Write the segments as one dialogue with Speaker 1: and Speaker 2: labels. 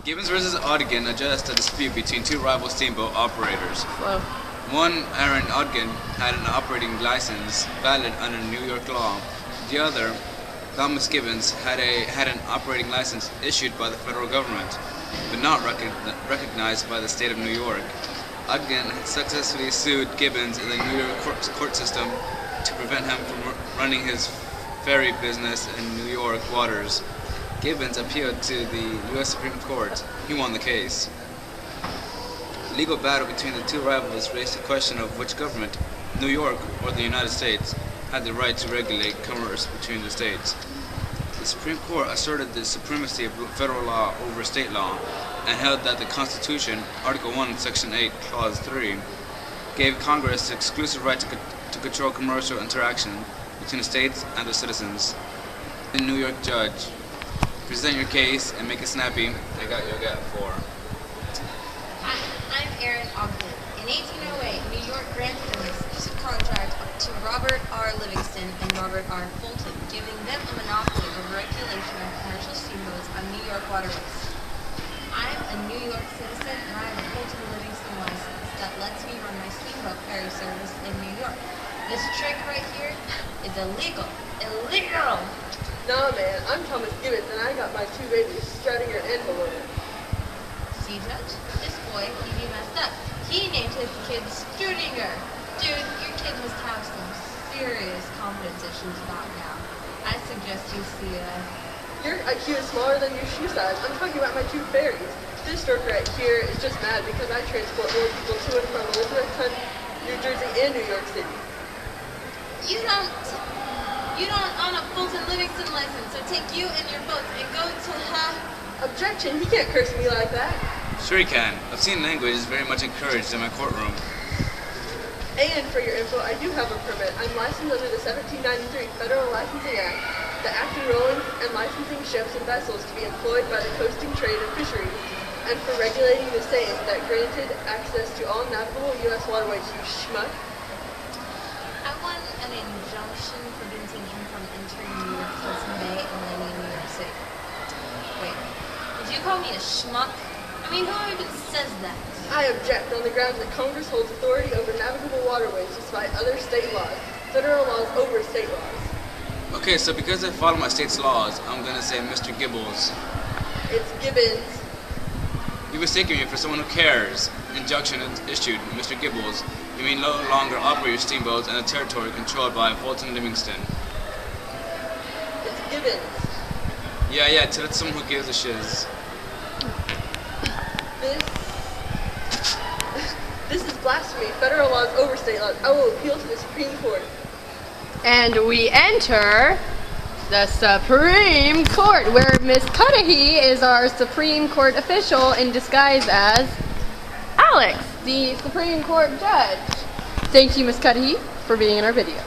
Speaker 1: Gibbons versus Ogden addressed a dispute between two rival steamboat operators.
Speaker 2: Whoa.
Speaker 1: One, Aaron Ogden, had an operating license valid under New York law. The other, Thomas Gibbons, had an operating license issued by the federal government, but not recognized by the state of New York. Ogden had successfully sued Gibbons in the New York court system to prevent him from running his ferry business in New York waters. Gibbons appealed to the U.S. Supreme Court. He won the case. The legal battle between the two rivals raised the question of which government, New York or the United States, had the right to regulate commerce between the states. The Supreme Court asserted the supremacy of federal law over state law and held that the Constitution, Article 1, Section 8, Clause 3, gave Congress the exclusive right to control commercial interaction between the states and their citizens. The New York judge, present your case and make it snappy. I got you. I got 4.
Speaker 3: Hi, I'm Aaron Ogden. In 1808, New York granted an exclusive contract to Robert R. Livingston and Robert R. Fulton, giving them a monopoly over regulation of commercial steamboats on New York waterways. I'm a New York citizen and I have a Fulton Livingston license that lets me run my steamboat ferry service in New York. This trick right here is illegal. Illegal!
Speaker 2: Nah, man, I'm Thomas Gibbons, and I got my 2 babies strutting your anvil over.
Speaker 3: See, Judge? This boy, he messed up. He named his kid Strudinger. Dude, your kid must have some serious confidence issues about now. I suggest you see
Speaker 2: Your IQ is smaller than your shoe size. I'm talking about my 2 ferries. This stork right here is just mad because I transport more people to and from Elizabethton, New Jersey, and New York City.
Speaker 3: You don't own a Fulton Livingston license, so take you and your boats and go to
Speaker 2: Objection, he can't curse me like that.
Speaker 1: Sure he can. Obscene language is very much encouraged in my courtroom.
Speaker 2: And for your info, I do have a permit. I'm licensed under the 1793 Federal Licensing Act, the act enrolling and licensing ships and vessels to be employed by the coasting trade and fisheries, and for regulating the same that granted access to all navigable U.S. waterways, you schmuck.
Speaker 3: I won an injunction preventing him from entering New York Hudson Bay and landing in New York City. Wait, did you call me a schmuck? I mean, who even says that?
Speaker 2: I object on the grounds that Congress holds authority over navigable waterways despite other state laws, federal laws over state laws.
Speaker 1: Okay, so because I follow my state's laws, I'm gonna say Mr. Gibbles.
Speaker 2: It's Gibbons.
Speaker 1: You mistaken me for someone who cares. Injunction is issued, Mr. Gibbles. You may no longer operate your steamboats in a territory controlled by Fulton Livingston.
Speaker 2: It's Gibbons.
Speaker 1: Yeah, tell it to someone who gives a shiz.
Speaker 2: This is blasphemy. Federal laws over state laws. I will appeal to the Supreme Court.
Speaker 4: And we enter the Supreme Court, where Miss Cudahy is our Supreme Court official in disguise as Alex, the Supreme Court judge. Thank you, Miss Cudahy, for being in our video.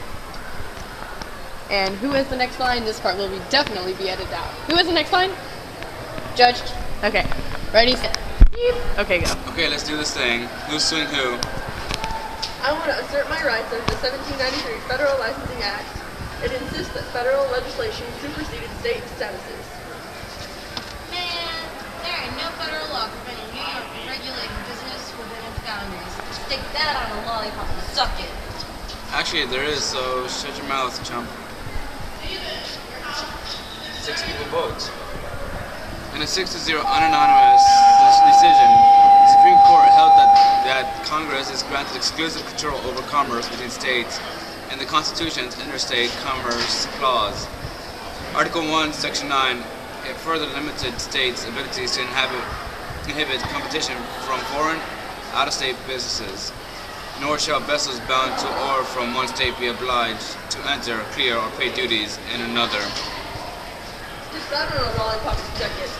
Speaker 4: And who is the next line? This part will definitely be edited out. Who is the next line? Judge? Okay. Ready, set. Beep. Okay, go.
Speaker 1: Okay, let's do this thing. Who's suing who?
Speaker 2: I want to assert my rights under the 1793 Federal Licensing Act. It insists that federal legislation superseded state statuses.
Speaker 3: Man, there ain't no federal law preventing New York from regulating business within its boundaries. Stick that on a lollipop and suck it.
Speaker 1: Actually, there is, so shut your mouth, chump. 6 people vote. In a 6-0 unanimous decision, the Supreme Court held that Congress is granted exclusive control over commerce between states in the Constitution's Interstate Commerce Clause. Article 1, Section 9, it further limited states' abilities to inhibit competition from foreign, out-of-state businesses. Nor shall vessels bound to or from one state be obliged to enter, clear, or pay duties in another.
Speaker 2: Just that on a lollipop and suck it.